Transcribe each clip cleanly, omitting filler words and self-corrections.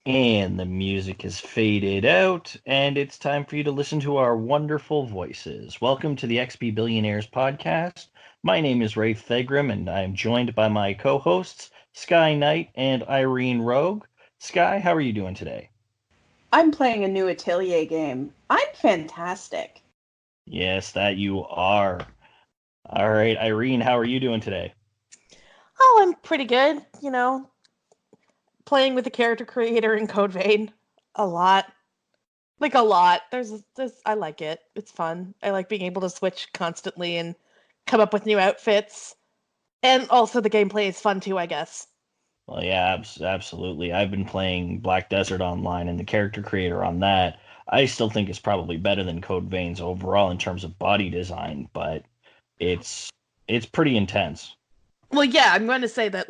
And the music has faded out, and it's time for you to listen to our wonderful voices. Welcome to the XP Billionaires podcast. My name is Ray Thegrim, and I am joined by my co hosts, Sky Knight and Irene Rogue. Sky, how are you doing today? I'm playing a new Atelier game. I'm fantastic. Yes, that you are. All right, Irene, how are you doing today? Oh, I'm pretty good. Playing with the character creator in Code Vein a lot. Like a lot. There's I like it. It's fun. I like being able to switch constantly and come up with new outfits. And also the gameplay is fun too, I guess. Well, yeah, absolutely. I've been playing Black Desert Online, and the character creator on that, I still think is probably better than Code Veins overall in terms of body design, but it's it's pretty intense. Well, yeah, I'm going to say that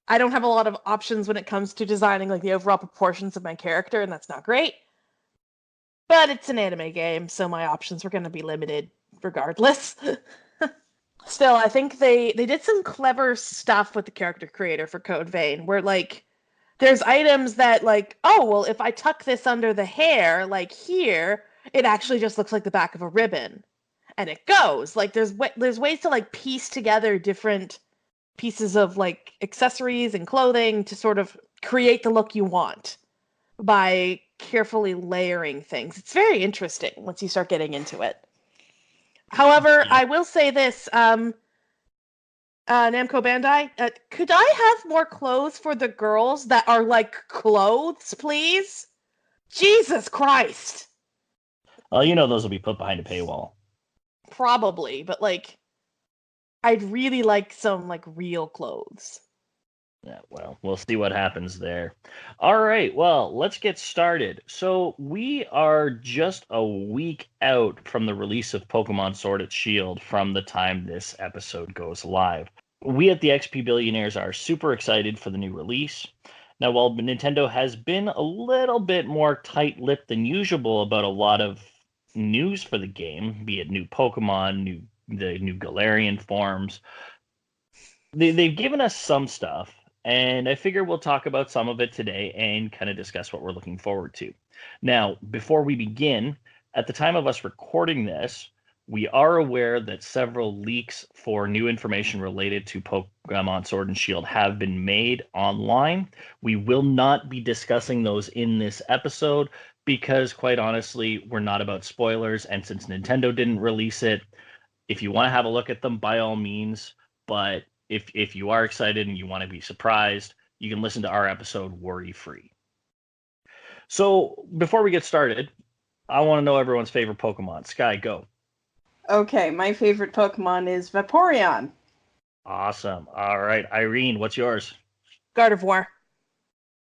I don't have a lot of options when it comes to designing the overall proportions of my character, and that's not great. But it's an anime game, so my options were going to be limited regardless. Still, I think they did some clever stuff with the character creator for Code Vein, where there's items that oh well, if I tuck this under the hair here, it actually just looks like the back of a ribbon, and it goes there's ways to piece together different pieces of accessories and clothing to sort of create the look you want by carefully layering things. It's very interesting once you start getting into it. However, I will say this, Namco Bandai, could I have more clothes for the girls that are clothes, please? Jesus Christ! Well, those will be put behind a paywall. Probably, but I'd really like some real clothes. Yeah, well, we'll see what happens there. All right, well, let's get started. So we are just a week out from the release of Pokemon Sword and Shield from the time this episode goes live. We at the XP Billionaires are super excited for the new release. Now, while Nintendo has been a little bit more tight-lipped than usual about a lot of news for the game, be it new Pokemon, the new Galarian forms, they've given us some stuff, and I figure we'll talk about some of it today and kind of discuss what we're looking forward to. Now, before we begin, at the time of us recording this, we are aware that several leaks for new information related to Pokemon Sword and Shield have been made online. We will not be discussing those in this episode because, quite honestly, we're not about spoilers. And since Nintendo didn't release it, if you want to have a look at them, by all means. But if you are excited and you want to be surprised, you can listen to our episode worry-free. So before we get started, I want to know everyone's favorite Pokemon. Sky, go. Okay, my favorite Pokemon is Vaporeon. Awesome. All right, Irene, what's yours? Gardevoir.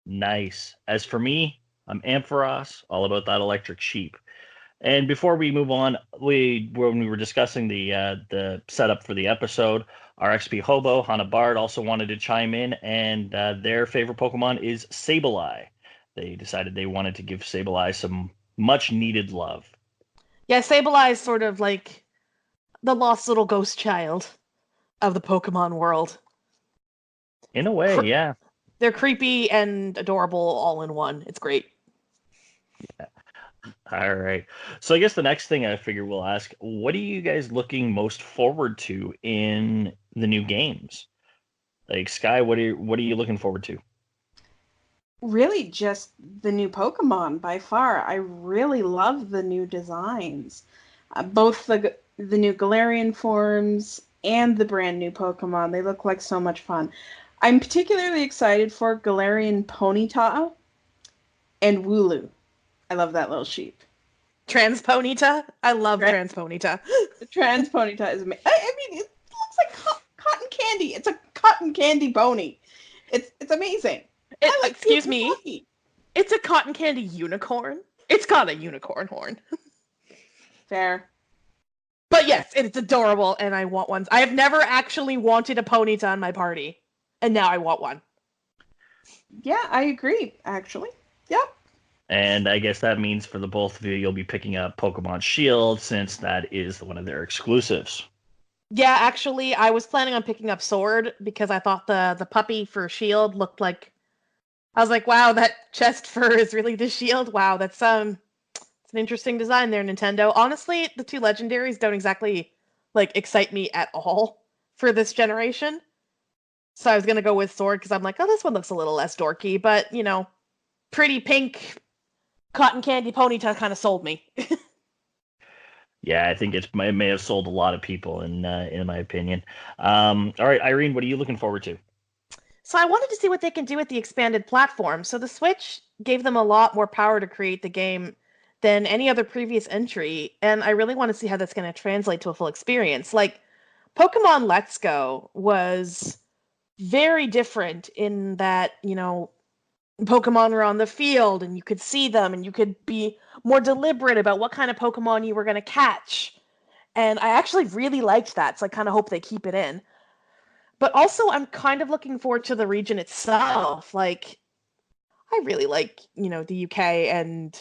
Nice. As for me, I'm Ampharos, all about that electric sheep. And before we move on, when we were discussing the setup for the episode, our XP Hobo, Hannah Bard, also wanted to chime in, and their favorite Pokemon is Sableye. They decided they wanted to give Sableye some much-needed love. Yeah, Sableye is sort of like the lost little ghost child of the Pokemon world. In a way, yeah. They're creepy and adorable all in one. It's great. Yeah. All right. So I guess the next thing I figure we'll ask, what are you guys looking most forward to in the new games? Like Sky, what are you looking forward to? Really just the new Pokemon by far. I really love the new designs. Both the new Galarian forms and the brand new Pokemon. They look like so much fun. I'm particularly excited for Galarian Ponyta and Wooloo. I love that little sheep. Transponita? I love Transponita. The Transponita is amazing. I mean, it looks like cotton candy. It's a cotton candy pony. It's amazing. Excuse me. It's a cotton candy unicorn. It's got a unicorn horn. Fair. But yes, it's adorable, and I want one. I have never actually wanted a Ponyta on my party, and now I want one. Yeah, I agree, actually. Yep. And I guess that means for the both of you, you'll be picking up Pokemon Shield since that is one of their exclusives. Yeah, actually, I was planning on picking up Sword because I thought the puppy for Shield looked like I was like, wow, that chest fur is really the shield. Wow, that's it's an interesting design there, Nintendo. Honestly, the two legendaries don't exactly like excite me at all for this generation. So I was gonna go with sword because I'm like, oh, this one looks a little less dorky, but pretty pink cotton candy ponytail kind of sold me. Yeah, I think it may have sold a lot of people in my opinion. All right, Irene, what are you looking forward to? So I wanted to see what they can do with the expanded platform. So the Switch gave them a lot more power to create the game than any other previous entry, and I really want to see how that's going to translate to a full experience. Like Pokemon Let's Go was very different in that, Pokemon were on the field and you could see them and you could be more deliberate about what kind of Pokemon you were going to catch. And I actually really liked that, so I kind of hope they keep it in. But also, I'm kind of looking forward to the region itself. Like, I really like, the UK and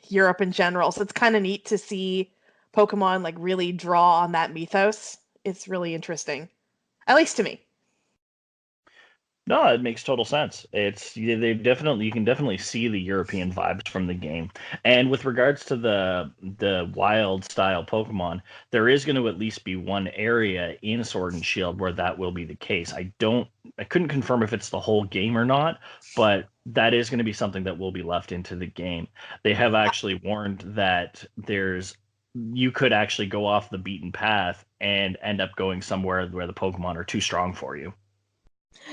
Europe in general. So it's kind of neat to see Pokemon like really draw on that mythos. It's really interesting, at least to me. No, it makes total sense. They've definitely you can definitely see the European vibes from the game. And with regards to the wild style Pokemon, there is going to at least be one area in Sword and Shield where that will be the case. I couldn't confirm if it's the whole game or not, but that is going to be something that will be left into the game. They have actually warned that you could actually go off the beaten path and end up going somewhere where the Pokemon are too strong for you.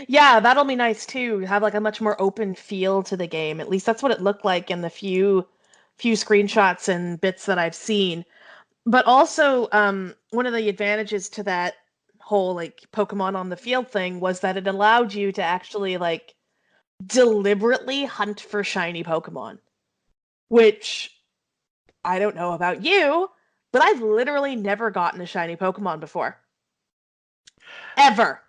Yeah, that'll be nice too. Have like a much more open feel to the game. At least that's what it looked like in the few screenshots and bits that I've seen. But also, one of the advantages to that whole like Pokemon on the field thing was that it allowed you to actually like deliberately hunt for shiny Pokemon, which I don't know about you, but I've literally never gotten a shiny Pokemon before. Ever.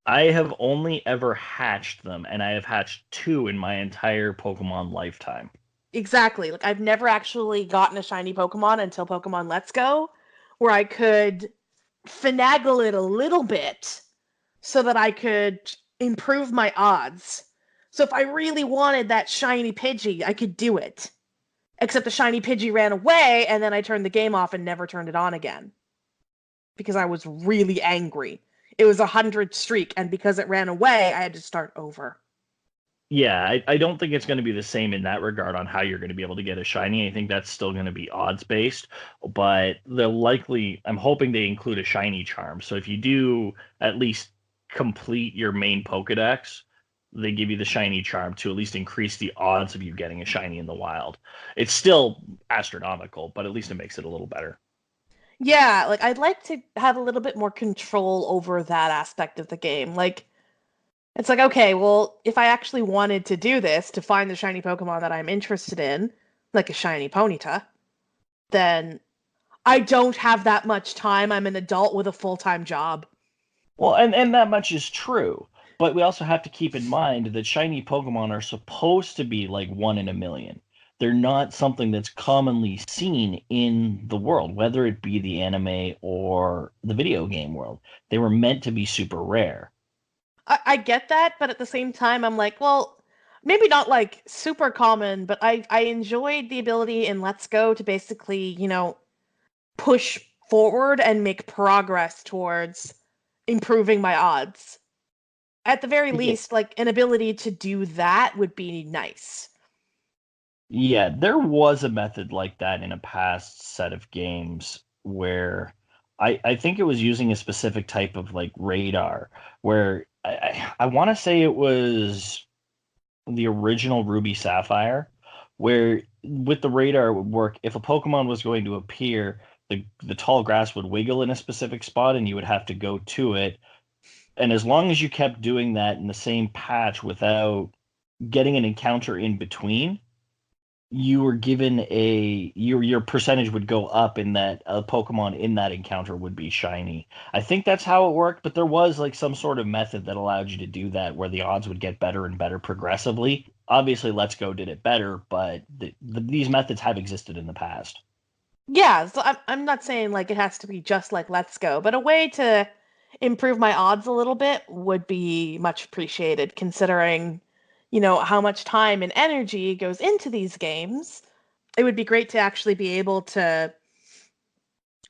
I have only ever hatched them, and I have hatched two in my entire Pokemon lifetime. Exactly. Like I've never actually gotten a shiny Pokemon until Pokemon Let's Go, where I could finagle it a little bit so that I could improve my odds. So if I really wanted that shiny Pidgey, I could do it. Except the shiny Pidgey ran away, and then I turned the game off and never turned it on again. Because I was really angry. It was 100 streak, and because it ran away, I had to start over. Yeah, I don't think it's going to be the same in that regard on how you're going to be able to get a shiny. I think that's still going to be odds based, but I'm hoping they include a shiny charm. So if you do at least complete your main Pokedex, they give you the shiny charm to at least increase the odds of you getting a shiny in the wild. It's still astronomical, but at least it makes it a little better. Yeah, like I'd like to have a little bit more control over that aspect of the game. Like it's like, okay, well, if I actually wanted to do this to find the shiny Pokemon that I'm interested in, like a shiny Ponyta, then I don't have that much time. I'm an adult with a full-time job. Well, and that much is true, but we also have to keep in mind that shiny Pokemon are supposed to be like one in a million. They're not something that's commonly seen in the world, whether it be the anime or the video game world. They were meant to be super rare. I get that, but at the same time, I'm like, well, maybe not like super common, but I enjoyed the ability in Let's Go to basically, push forward and make progress towards improving my odds. At the very Yeah, least, like an ability to do that would be nice. yeah, there was a method like that in a past set of games where I think it was using a specific type of like radar where I want to say it was the original Ruby Sapphire, where with the radar it would work. If a Pokemon was going to appear, the tall grass would wiggle in a specific spot, and you would have to go to it. And as long as you kept doing that in the same patch without getting an encounter in between, you were given your percentage would go up in that a Pokemon in that encounter would be shiny. I think that's how it worked, but there was like some sort of method that allowed you to do that where the odds would get better and better progressively. Obviously, Let's Go did it better, but these methods have existed in the past. Yeah, so I'm not saying like it has to be just like Let's Go, but a way to improve my odds a little bit would be much appreciated considering, how much time and energy goes into these games, it would be great to actually be able to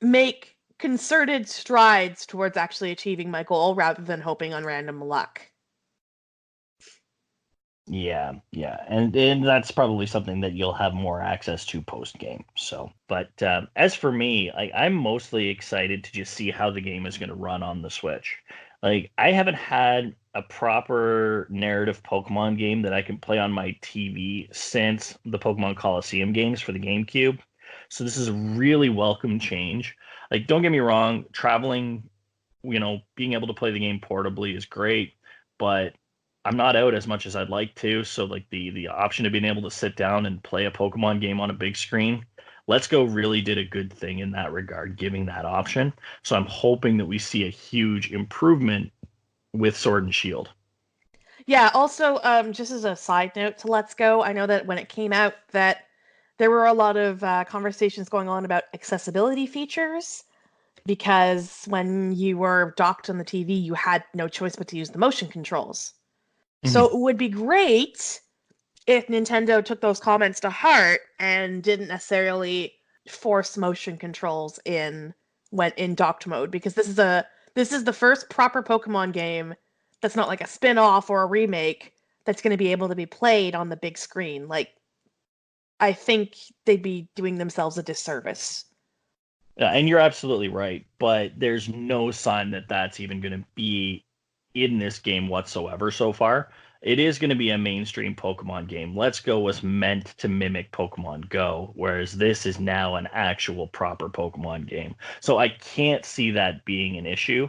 make concerted strides towards actually achieving my goal rather than hoping on random luck. Yeah, and that's probably something that you'll have more access to post game. So, but as for me, I'm mostly excited to just see how the game is going to run on the Switch. Like, I haven't had a proper narrative Pokemon game that I can play on my TV since the Pokemon Coliseum games for the GameCube. So this is a really welcome change. Like, don't get me wrong, traveling, being able to play the game portably is great, but I'm not out as much as I'd like to. So like the option of being able to sit down and play a Pokemon game on a big screen, Let's Go really did a good thing in that regard, giving that option. So I'm hoping that we see a huge improvement with Sword and Shield. Yeah, also, just as a side note to Let's Go, I know that when it came out that there were a lot of conversations going on about accessibility features, because when you were docked on the TV, you had no choice but to use the motion controls. So it would be great if Nintendo took those comments to heart and didn't necessarily force motion controls in when in docked mode, because this is the first proper Pokemon game that's not like a spin-off or a remake that's going to be able to be played on the big screen. Like, I think they'd be doing themselves a disservice. Yeah, and you're absolutely right, but there's no sign that that's even going to be in this game whatsoever so far. It is going to be a mainstream Pokemon game. Let's Go was meant to mimic Pokemon Go, whereas this is now an actual proper Pokemon game. So I can't see that being an issue.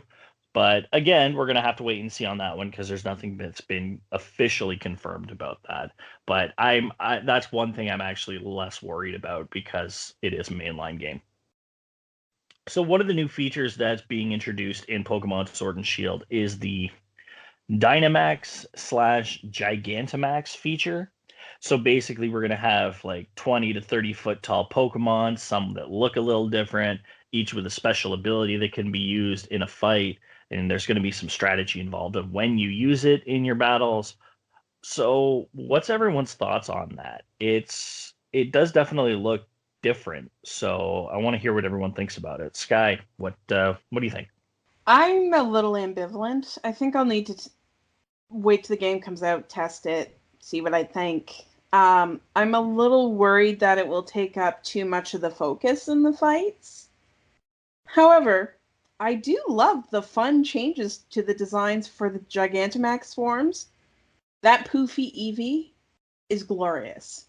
But again, we're going to have to wait and see on that one because there's nothing that's been officially confirmed about that. But that's one thing I'm actually less worried about because it is a mainline game. So one of the new features that's being introduced in Pokemon Sword and Shield is the Dynamax / Gigantamax feature. So basically, we're going to have like 20 to 30 foot tall Pokemon, some that look a little different, each with a special ability that can be used in a fight. And there's going to be some strategy involved of when you use it in your battles. So, what's everyone's thoughts on that? It does definitely look different. So, I want to hear what everyone thinks about it. Sky, what do you think? I'm a little ambivalent. I think I'll need to wait till the game comes out, test it, see what I think. I'm a little worried that it will take up too much of the focus in the fights. However, I do love the fun changes to the designs for the Gigantamax forms. That poofy Eevee is glorious.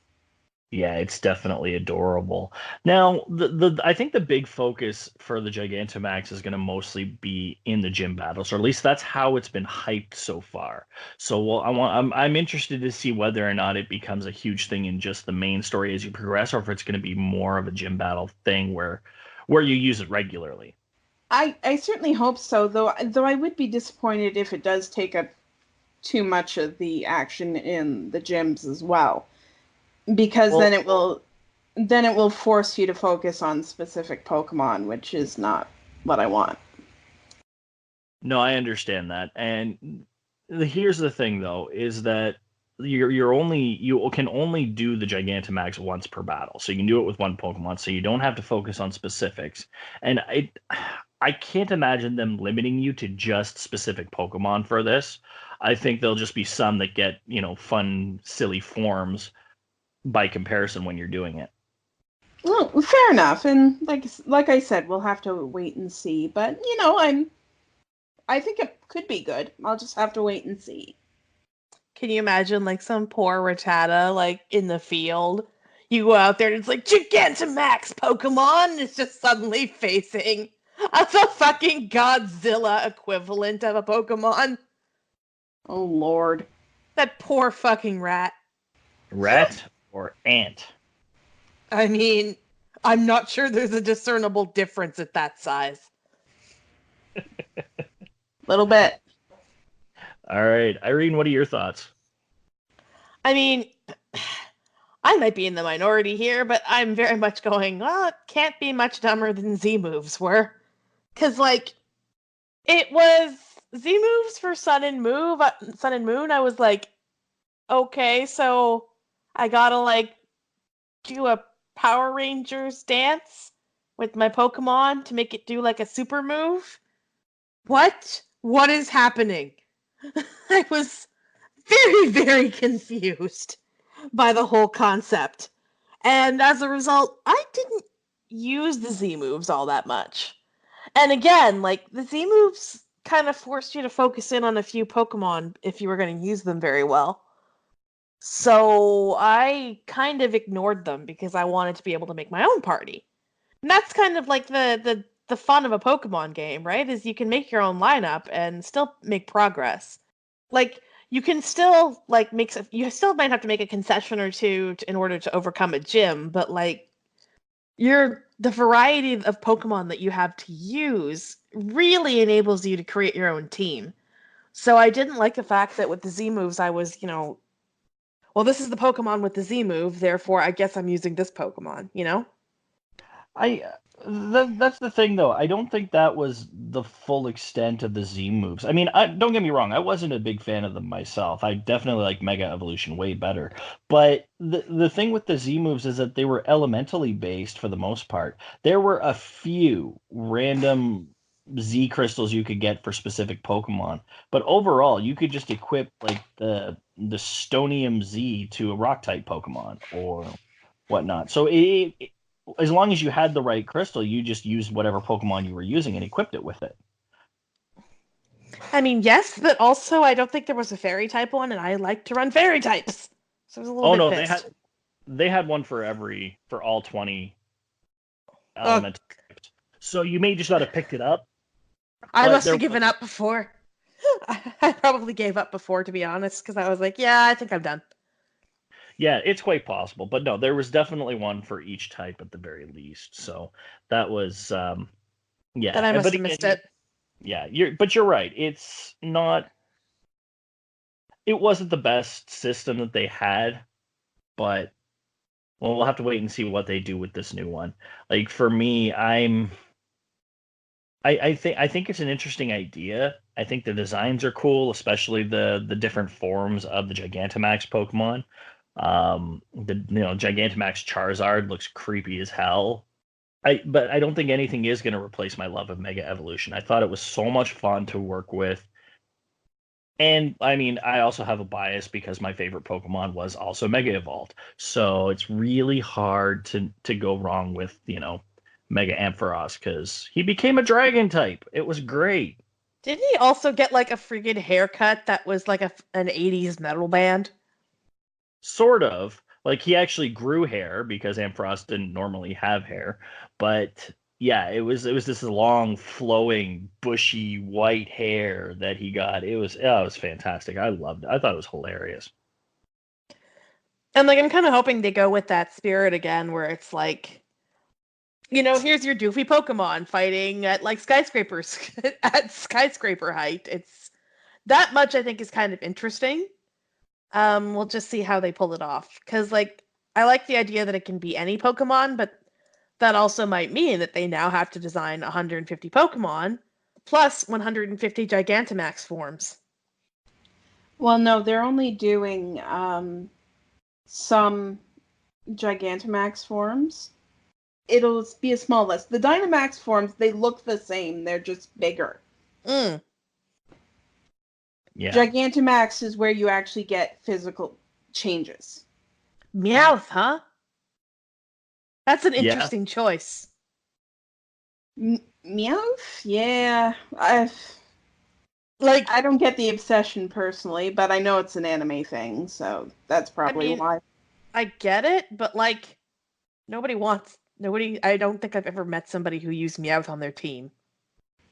Yeah, it's definitely adorable. Now, the I think the big focus for the Gigantamax is going to mostly be in the gym battles, or at least that's how it's been hyped so far. So, well, I'm interested to see whether or not it becomes a huge thing in just the main story as you progress, or if it's going to be more of a gym battle thing where you use it regularly. I certainly hope so, though I would be disappointed if it does take up too much of the action in the gyms as well, because Well, then it will force you to focus on specific Pokemon, which is not what I want. no, I understand that. And here's the thing though, is that you can only do the Gigantamax once per battle. So you can do it with one Pokemon, so you don't have to focus on specifics. And I can't imagine them limiting you to just specific Pokemon for this. I think there'll just be some that get, fun, silly forms by comparison when you're doing it. Well, fair enough, and like I said, we'll have to wait and see. But I think it could be good. I'll just have to wait and see. Can you imagine like some poor Rattata like in the field? You go out there and it's like Gigantamax Pokemon is just suddenly facing the fucking Godzilla equivalent of a Pokemon. Oh Lord. That poor fucking rat. Rat or ant? I mean, I'm not sure there's a discernible difference at that size. Little bit. All right, Irene, what are your thoughts? I mean, I might be in the minority here, but I'm very much going, well, it can't be much dumber than Z moves were. Because, like, it was Z moves for Sun and Moon. I was like, okay, so I gotta like do a Power Rangers dance with my Pokemon to make it do like a super move? What? What is happening? I was very, very confused by the whole concept. And as a result, I didn't use the Z moves all that much. And again, like the Z moves kind of forced you to focus in on a few Pokemon if you were going to use them very well. So I kind of ignored them because I wanted to be able to make my own party. And that's kind of like the fun of a Pokemon game, right? Is you can make your own lineup and still make progress. Like you can still like you still might have to make a concession or two in order to overcome a gym, but like the variety of Pokemon that you have to use really enables you to create your own team. So I didn't like the fact that with the Z moves I was, well, this is the Pokemon with the Z move, therefore I guess I'm using this Pokemon, you know? I that's the thing though. I don't think that was the full extent of the Z moves. I mean, don't get me wrong. I wasn't a big fan of them myself. I definitely like Mega Evolution way better. But the thing with the Z moves is that they were elementally based for the most part. There were a few random Z crystals you could get for specific Pokemon, but overall, you could just equip like the Stonium Z to a Rock type Pokemon or whatnot. So as long as you had the right crystal, you just used whatever Pokemon you were using and equipped it with it. I mean, yes, but also I don't think there was a fairy type one, and I like to run fairy types. So I was a little Oh bit no, pissed. they had one for all 20 Oh, elemental types. So you may just not have picked it up, I but must there have given was. up before. I probably gave up before, to be honest, because I was like, yeah, I think I'm done. Yeah, it's quite possible, but no, there was definitely one for each type at the very least. So that was Then I yeah. must But have again, missed it. you're right. It's not. It wasn't the best system that they had, but well, we'll have to wait and see what they do with this new one. Like for me, I think it's an interesting idea. I think the designs are cool, especially the different forms of the Gigantamax Pokemon. The Gigantamax Charizard looks creepy as hell. But I don't think anything is going to replace my love of Mega Evolution. I thought it was so much fun to work with. And I mean, I also have a bias because my favorite Pokemon was also Mega Evolved. So it's really hard to go wrong with, Mega Ampharos because he became a dragon type. It was great. Didn't he also get like a freaking haircut that was like an 80s metal band? Sort of. Like he actually grew hair because Ampharos didn't normally have hair. But yeah, it was this long, flowing, bushy white hair that he got. It was fantastic. I loved it. I thought it was hilarious. And like I'm kind of hoping they go with that spirit again, where it's like, here's your doofy Pokemon fighting at like skyscrapers at skyscraper height. It's that much I think is kind of interesting. We'll just see how they pull it off. Because like I like the idea that it can be any Pokemon, but that also might mean that they now have to design 150 Pokemon plus 150 Gigantamax forms. Well, no, they're only doing some Gigantamax forms. It'll be a small list. The Dynamax forms, they look the same. They're just bigger. Mm. Yeah. Gigantamax is where you actually get physical changes. Meowth, huh? That's an Yeah. interesting choice. Meowth? Yeah. Like, I don't get the obsession personally, but I know it's an anime thing, so that's probably why. I get it, but like, nobody. I don't think I've ever met somebody who used Meowth on their team.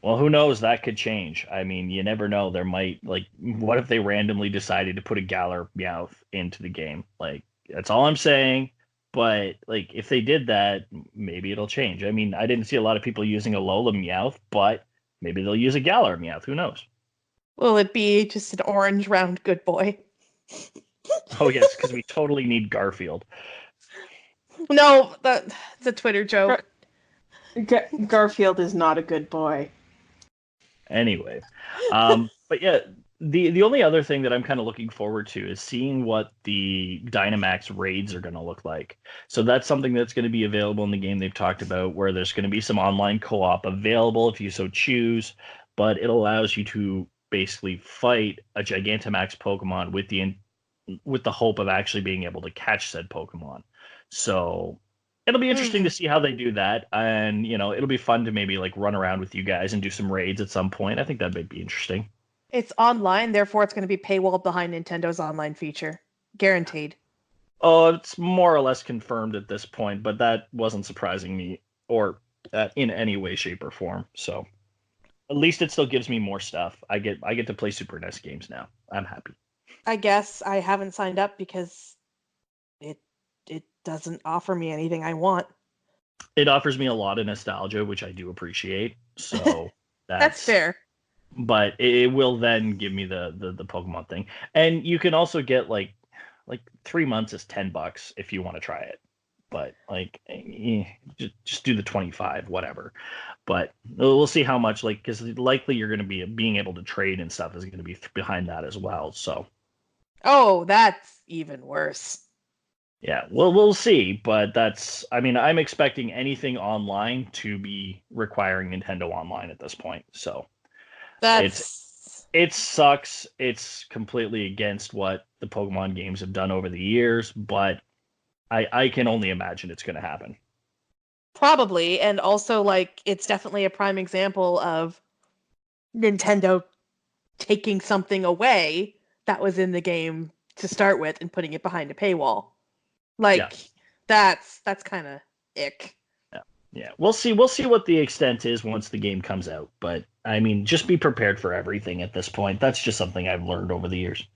Well, who knows? That could change. I mean, you never know. There might, like, what if they randomly decided to put a Galar Meowth into the game? Like, that's all I'm saying. But, like, if they did that, maybe it'll change. I mean, I didn't see a lot of people using a Lola Meowth, but maybe they'll use a Galar Meowth. Who knows? Will it be just an orange round good boy? Oh, yes, because we totally need Garfield. No, that's a Twitter joke. Garfield is not a good boy. Anyway, but yeah, The only other thing that I'm kind of looking forward to is seeing what the Dynamax raids are going to look like. So that's something that's going to be available in the game they've talked about, where there's going to be some online co-op available if you so choose, but it allows you to basically fight a Gigantamax Pokemon with the hope of actually being able to catch said Pokemon. So it'll be interesting to see how they do that, and it'll be fun to maybe like run around with you guys and do some raids at some point. I think that might be interesting. It's online, therefore it's going to be paywalled behind Nintendo's online feature. Guaranteed. Oh, it's more or less confirmed at this point, but that wasn't surprising me or in any way, shape, or form. So at least it still gives me more stuff. I get to play Super NES games now. I'm happy. I guess I haven't signed up because it doesn't offer me anything I want. It offers me a lot of nostalgia, which I do appreciate. So That's fair. But it will then give me the Pokemon thing, and you can also get like 3 months is $10 if you want to try it. But like, just do the 25, whatever. But we'll see how much, like, because likely you're going to be being able to trade and stuff is going to be behind that as well. So. Oh, that's even worse. Yeah, well, we'll see, but I'm expecting anything online to be requiring Nintendo Online at this point. So it sucks. It's completely against what the Pokemon games have done over the years, but I can only imagine it's going to happen. Probably, and also like it's definitely a prime example of Nintendo taking something away that was in the game to start with and putting it behind a paywall. Like that's kind of ick. Yeah. We'll see what the extent is once the game comes out, but I mean, just be prepared for everything at this point. That's just something I've learned over the years.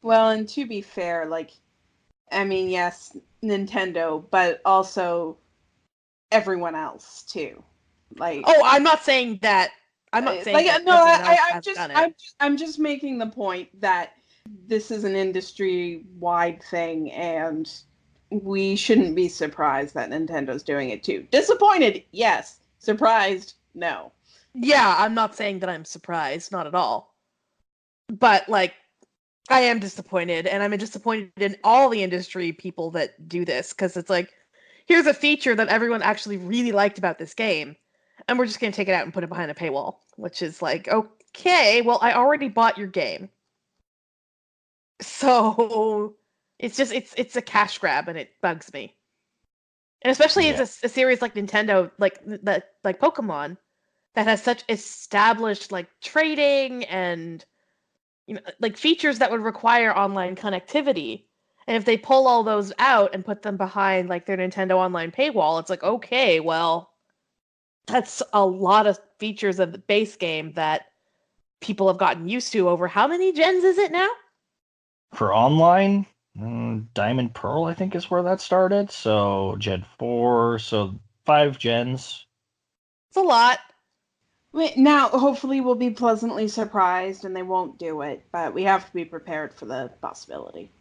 Well, and to be fair, like, I mean, yes, Nintendo, but also everyone else too. Like, oh, I'm not saying that. I'm not saying like, that no, I'm just making the point that this is an industry-wide thing, and we shouldn't be surprised that Nintendo's doing it too. Disappointed, yes. Surprised, no. Yeah, I'm not saying that I'm surprised, not at all. But like, I am disappointed, and I'm disappointed in all the industry people that do this, because it's like, here's a feature that everyone actually really liked about this game, and we're just going to take it out and put it behind a paywall, which is like, okay, well, I already bought your game. So it's just it's a cash grab, and it bugs me. And especially as a series like Nintendo, like Pokemon, that has such established like trading and like features that would require online connectivity. And if they pull all those out and put them behind like their Nintendo Online paywall, it's like, okay, well, that's a lot of features of the base game that people have gotten used to over how many gens is it now? For online, Diamond Pearl, I think, is where that started. So Gen 4, so 5 gens. It's a lot. Now, hopefully, we'll be pleasantly surprised and they won't do it, but we have to be prepared for the possibility.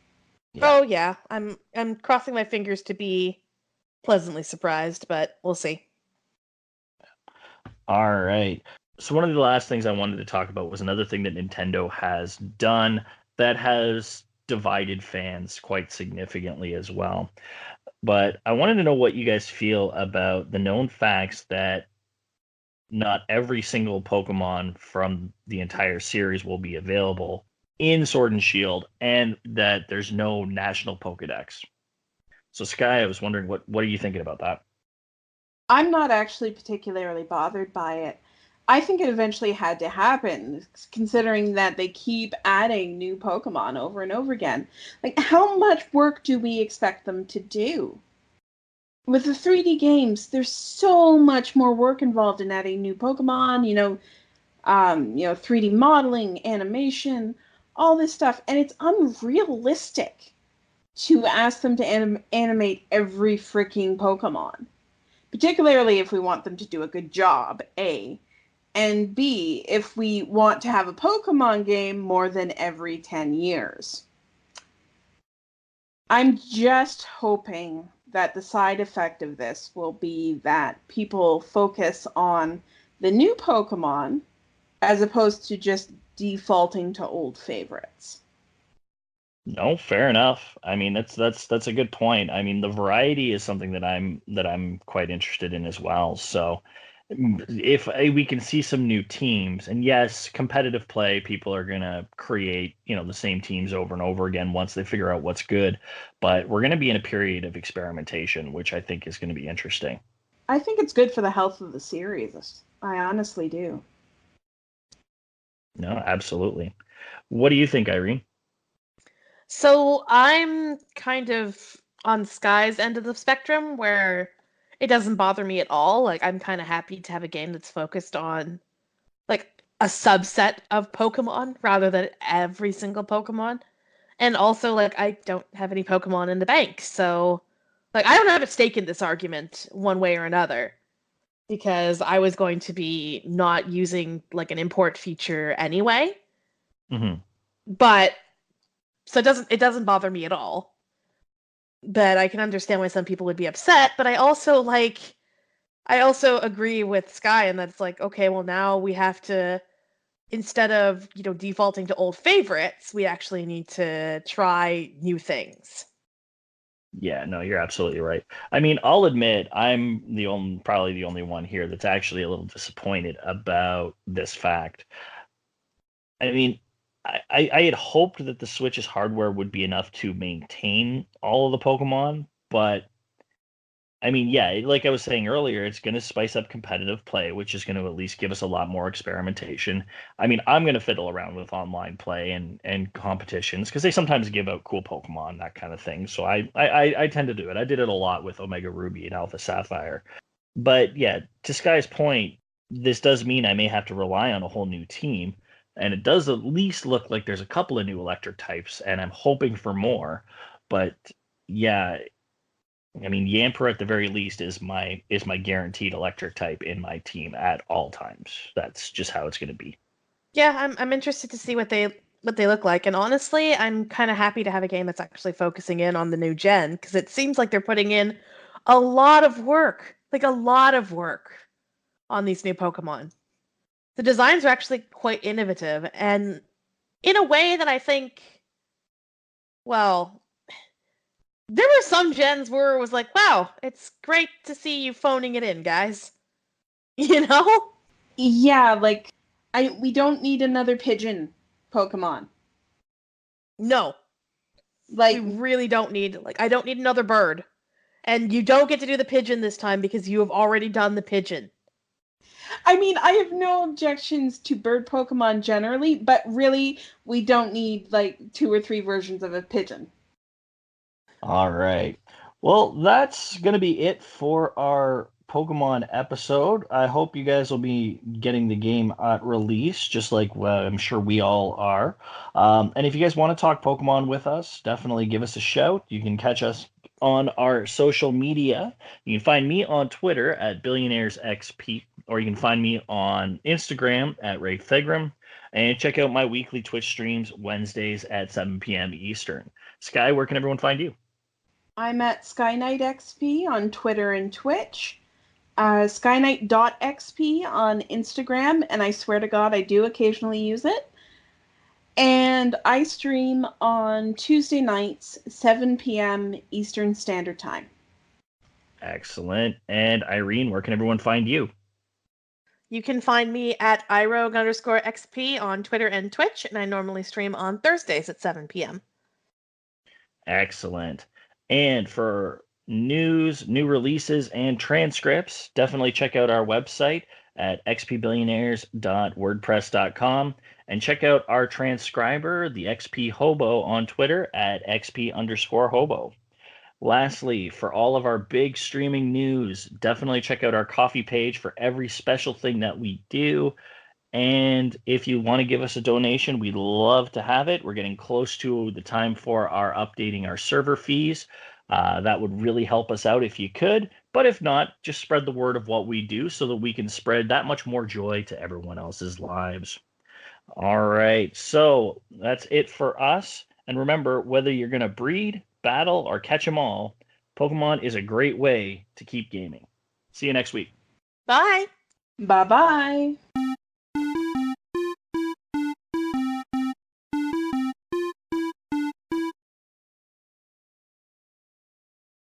Yeah. Oh yeah, I'm crossing my fingers to be pleasantly surprised, but we'll see. All right. So one of the last things I wanted to talk about was another thing that Nintendo has done that has divided fans quite significantly as well. But I wanted to know what you guys feel about the known facts that not every single Pokemon from the entire series will be available in Sword and Shield, and that there's no national Pokedex. So Sky, I was wondering what are you thinking about that? I'm not actually particularly bothered by it. I think it eventually had to happen, considering that they keep adding new Pokemon over and over again. Like, how much work do we expect them to do? With the 3D games, there's so much more work involved in adding new Pokemon, 3D modeling, animation, all this stuff, and it's unrealistic to ask them to animate every freaking Pokemon. Particularly if we want them to do a good job, A. And B, if we want to have a Pokemon game more than every 10 years. I'm just hoping that the side effect of this will be that people focus on the new Pokemon as opposed to just defaulting to old favorites. No, fair enough. I mean, that's a good point. I mean, the variety is something that I'm quite interested in as well. So, if we can see some new teams, and yes, competitive play, people are gonna create, the same teams over and over again once they figure out what's good. But we're gonna be in a period of experimentation, which I think is gonna be interesting. I think it's good for the health of the series. I honestly do. No, absolutely. What do you think, Irene? So I'm kind of on Sky's end of the spectrum where it doesn't bother me at all. Like I'm kind of happy to have a game that's focused on like a subset of Pokemon rather than every single Pokemon. And also like I don't have any Pokemon in the bank, so like I don't have a stake in this argument one way or another because I was going to be not using like an import feature anyway. Hmm. But so it doesn't bother me at all. But I can understand why some people would be upset, but I also agree with Sky and that's like, okay, well now we have to instead of, defaulting to old favorites, we actually need to try new things. Yeah, no, you're absolutely right. I mean, I'll admit I'm probably the only one here that's actually a little disappointed about this fact. I mean, I had hoped that the Switch's hardware would be enough to maintain all of the Pokemon, but I mean, yeah, like I was saying earlier, it's going to spice up competitive play, which is going to at least give us a lot more experimentation. I mean, I'm going to fiddle around with online play and competitions because they sometimes give out cool Pokemon, that kind of thing. So I tend to do it. I did it a lot with Omega Ruby and Alpha Sapphire. But yeah, to Sky's point, this does mean I may have to rely on a whole new team. And it does at least look like there's a couple of new electric types, and I'm hoping for more. But yeah, I mean, Yamper at the very least is my guaranteed electric type in my team at all times. That's just how it's going to be. Yeah, I'm interested to see what they look like. And honestly, I'm kind of happy to have a game that's actually focusing in on the new gen because it seems like they're putting in a lot of work, like a lot of work on these new Pokemon. The designs are actually quite innovative and in a way that I think, well, there were some gens where it was like, wow, it's great to see you phoning it in, guys. You know? Yeah, like we don't need another pigeon Pokemon. No, we Like, really don't need, like, I don't need another bird. And you don't get to do the pigeon this time because you have already done the pigeon. I mean, I have no objections to bird Pokemon generally, but really, we don't need like 2 or 3 versions of a pigeon. All right. Well, that's going to be it for our Pokemon episode. I hope you guys will be getting the game at release, just like I'm sure we all are. And if you guys want to talk Pokemon with us, definitely give us a shout. You can catch us on our social media. You can find me on Twitter at BillionairesXP, or you can find me on Instagram at RayThigram. And check out my weekly Twitch streams Wednesdays at 7 p.m. Eastern. Sky, where can everyone find you? I'm at SkyKnightXP on Twitter and Twitch, Skyknight.xp on Instagram, and I swear to God, I do occasionally use it. And I stream on Tuesday nights, 7 p.m. Eastern Standard Time. Excellent. And Irene, where can everyone find you? You can find me at irogue_XP on Twitter and Twitch, and I normally stream on Thursdays at 7 p.m. Excellent. And for news, new releases, and transcripts, definitely check out our website at xpbillionaires.wordpress.com and check out our transcriber, the XP Hobo, on Twitter at XP_Hobo. Lastly, for all of our big streaming news, definitely check out our coffee page for every special thing that we do. And if you want to give us a donation, we'd love to have it. We're getting close to the time for our updating our server fees. That would really help us out if you could. But if not, just spread the word of what we do so that we can spread that much more joy to everyone else's lives. All right, so that's it for us. And remember, whether you're going to breed, battle, or catch them all, Pokemon is a great way to keep gaming. See you next week. Bye! Bye bye.